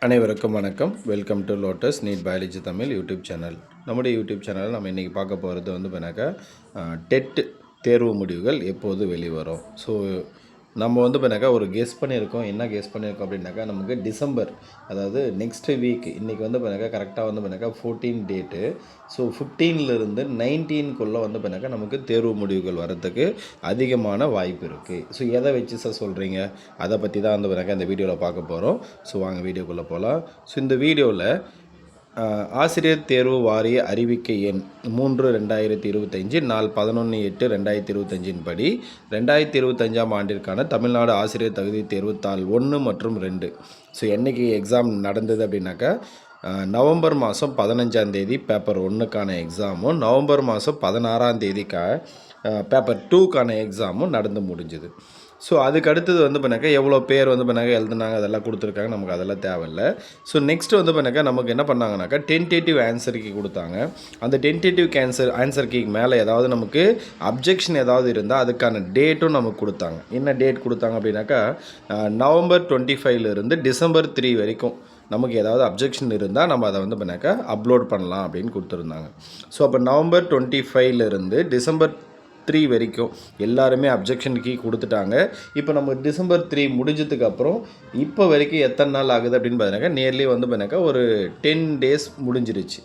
அனைவருக்கும் வணக்கம். Welcome to Lotus NEET biology Tamil YouTube channel. நம்முடைய யூடியூப் சேனலில் நம்ம இன்றைக்கி பார்க்க போகிறது வந்து பண்ணாக்கா டெட் தேர்வு முடிவுகள் எப்போது வெளிவரும். ஸோ நம்ம வந்து பண்ணாக்கா ஒரு கெஸ் பண்ணியிருக்கோம். என்ன கெஸ் பண்ணியிருக்கோம் அப்படின்னாக்கா நமக்கு டிசம்பர், அதாவது நெக்ஸ்ட் வீக், இன்றைக்கி வந்து பண்ணாக்கா கரெக்டாக வந்து பண்ணாக்கா 14 டேட்டு. ஸோ 15லேருந்து 19க்குள்ளே வந்து பண்ணாக்கா நமக்கு தேர்வு முடிவுகள் வரத்துக்கு அதிகமான வாய்ப்பு இருக்குது. ஸோ எதை வச்சு சார் சொல்கிறீங்க, அதை பற்றி தான் வந்து பண்ணாக்கா இந்த வீடியோவில் பார்க்க போகிறோம். ஸோ வாங்க வீடியோக்குள்ளே போகலாம். ஸோ இந்த வீடியோவில் ஆசிரியர் தேர்வு வாரிய அறிவிக்கை எண் 3/2025 நாள் 11/8/2025 படி 2025ஆம் ஆண்டிற்கான தமிழ்நாடு ஆசிரியர் தகுதி தேர்வு தாள் 1 மற்றும் 2. ஸோ என்றைக்கு எக்ஸாம் நடந்தது அப்படின்னாக்கா நவம்பர் மாதம் 15ஆம் தேதி பேப்பர் 1க்கான எக்ஸாமும், நவம்பர் மாதம் 16ஆம் தேதிக்காக பேப்பர் 2க்கான எக்ஸாமும் நடந்து முடிஞ்சுது. ஸோ அதுக்கு அடுத்தது வந்து பண்ணாக்கா எவ்வளோ பேர் வந்து பண்ணாக்கா எழுதுனாங்க அதெல்லாம் கொடுத்துருக்காங்க, நமக்கு அதெல்லாம் தேவையில்லை. ஸோ நெக்ஸ்ட்டு வந்து பண்ணாக்கா நமக்கு என்ன பண்ணாங்கனாக்கா டென்டேட்டிவ் ஆன்சர் கீ கொடுத்தாங்க. அந்த டென்டேட்டிவ் ஆன்சர் கீக்கு மேலே ஏதாவது நமக்கு அப்ஜெக்ஷன் ஏதாவது இருந்தால் அதுக்கான டேட்டும் நமக்கு கொடுத்தாங்க. என்ன டேட் கொடுத்தாங்க அப்படின்னாக்கா நவம்பர் 25லேருந்து டிசம்பர் 3 வரைக்கும் நமக்கு ஏதாவது அப்ஜெக்ஷன் இருந்தால் நம்ம அதை வந்து பண்ணாக்கா அப்லோட் பண்ணலாம் அப்படின்னு கொடுத்துருந்தாங்க. ஸோ அப்போ நவம்பர் 25லேருந்து டிசம்பர் 3 வரைக்கும் எல்லாருமே அப்ஜெக்ஷன் கீ கொடுத்துட்டாங்க. இப்போ நம்ம டிசம்பர் 3 முடிஞ்சதுக்கப்புறம் இப்போ வரைக்கும் எத்தனை நாள் ஆகுது அப்படின்னு பார்த்தீங்கன்னாக்கா நியர்லி வந்து பார்த்தீங்கன்னாக்கா ஒரு 10 டேஸ் முடிஞ்சிருச்சு.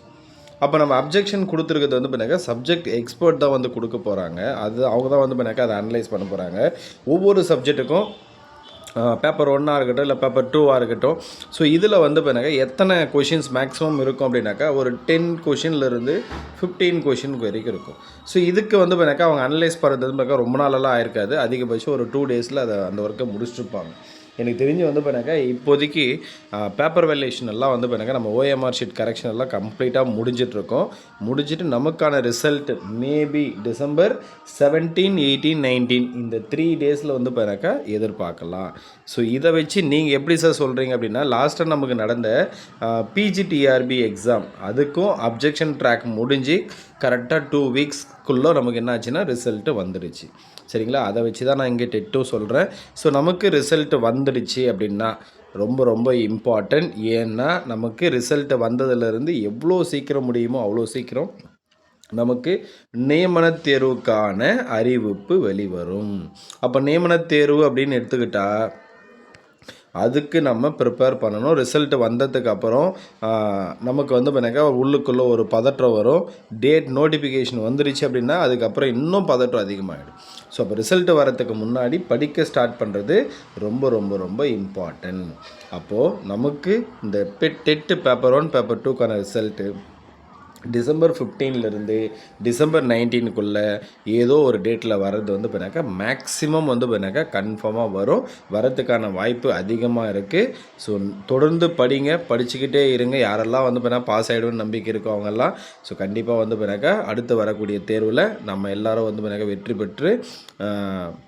அப்போ நம்ம அப்ஜெக்ஷன் கொடுத்துருக்கிறது வந்து பார்த்தீங்கன்னா சப்ஜெக்ட் எக்ஸ்பர்ட் தான் வந்து கொடுக்க போகிறாங்க. அது அவங்க தான் வந்து பார்த்தீங்கன்னாக்கா அதை அனலைஸ் பண்ண போகிறாங்க. ஒவ்வொரு சப்ஜெக்ட்டுக்கும் பேப்பர் 1ஆக இருக்கட்டும் இல்லை பேப்பர் 2ஆக இருக்கட்டும். ஸோ இதில் வந்து பார்த்தீங்கன்னா எத்தனை கொஷின்ஸ் மேக்ஸிமம் இருக்கும் அப்படின்னாக்கா ஒரு 10 கொஷின்லேருந்து 15 கொஷின் வரைக்கும் இருக்கும். ஸோ இதுக்கு வந்து பார்த்தீங்கன்னா அவங்க அனலைஸ் பண்ணுறது வந்து ரொம்ப நாளெல்லாம் ஆயிருக்காது. அதிகபட்சம் ஒரு 2 டேஸில் அதை அந்த ஒர்க்கை முடிச்சுருப்பாங்க. எனக்கு தெரிஞ்சு வந்து பண்ணாக்கா இப்போதைக்கு பேப்பர் வேல்யூஷன் எல்லாம் வந்து பண்ணாக்கா நம்ம ஓஎம்ஆர் ஷீட் கரெக்ஷன் எல்லாம் கம்ப்ளீட்டாக முடிஞ்சிட்ருக்கோம். முடிஞ்சிட்டு நமக்கான ரிசல்ட் மேபி டிசம்பர் 17, 18, 19 இந்த 3 டேஸில் வந்து பண்ணாக்கா எதிர்பார்க்கலாம். ஸோ இதை வச்சு நீங்கள் எப்படி சார் சொல்கிறீங்க அப்படின்னா லாஸ்ட்டாக நமக்கு நடந்த பிஜிடிஆர்பி எக்ஸாம் அதுக்கும் அப்ஜெக்ஷன் ட்ராக் முடிஞ்சு கரெக்டாக 2 வீக்ஸ்க்குள்ளே நமக்கு என்ன ஆச்சுன்னா ரிசல்ட்டு வந்துடுச்சு. சரிங்களா, அதை வச்சு தான் நான் இங்கே டெட்டும் சொல்கிறேன். ஸோ நமக்கு ரிசல்ட்டு வந்துடுச்சு அப்படின்னா ரொம்ப ரொம்ப இம்பார்ட்டன்ட். ஏன்னா நமக்கு ரிசல்ட்டு வந்ததுலேருந்து எவ்வளோ சீக்கிரம் முடியுமோ அவ்வளோ சீக்கிரம் நமக்கு நியமன தேர்வுக்கான அறிவிப்பு வெளிவரும். அப்போ நியமன தேர்வு அப்படின்னு எடுத்துக்கிட்டால் அதுக்கு நம்ம ப்ரிப்பேர் பண்ணணும். ரிசல்ட்டு வந்ததுக்கப்புறம் நமக்கு வந்து பண்ணாக்கா உள்ளுக்குள்ளே ஒரு பதற்றம் வரும். டேட் நோட்டிஃபிகேஷன் வந்துடுச்சு அப்படின்னா அதுக்கப்புறம் இன்னும் பதற்றம் அதிகமாகிடும். ஸோ அப்போ ரிசல்ட்டு வரத்துக்கு முன்னாடி படிக்க ஸ்டார்ட் பண்ணுறது ரொம்ப ரொம்ப ரொம்ப இம்பார்ட்டன்ட். அப்போது நமக்கு இந்த டெட்டு பேப்பர் 1 பேப்பர் 2க்கான ரிசல்ட்டு டிசம்பர் 15லேருந்து டிசம்பர் 19க்குள்ளே ஏதோ ஒரு டேட்டில் வர்றது வந்து பண்ணாக்கா மேக்ஸிமம் வந்து பண்ணாக்கா கன்ஃபார்மாக வரும். வரத்துக்கான வாய்ப்பு அதிகமாக இருக்குது. ஸோ தொடர்ந்து படிங்க, படிச்சுக்கிட்டே இருங்க. யாரெல்லாம் வந்து பண்ணால் பாஸ் ஆகிடும்னு நம்பிக்கை இருக்கோ அவங்கெல்லாம் ஸோ கண்டிப்பாக வந்து பண்ணாக்கா அடுத்து வரக்கூடிய தேர்வில் நம்ம எல்லோரும் வந்து பண்ணாக்கா வெற்றி பெற்று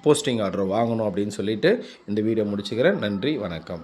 போஸ்டிங் ஆர்டர் வாங்கணும் அப்படின்னு சொல்லிட்டு இந்த வீடியோ முடிச்சுக்கிறேன். நன்றி, வணக்கம்.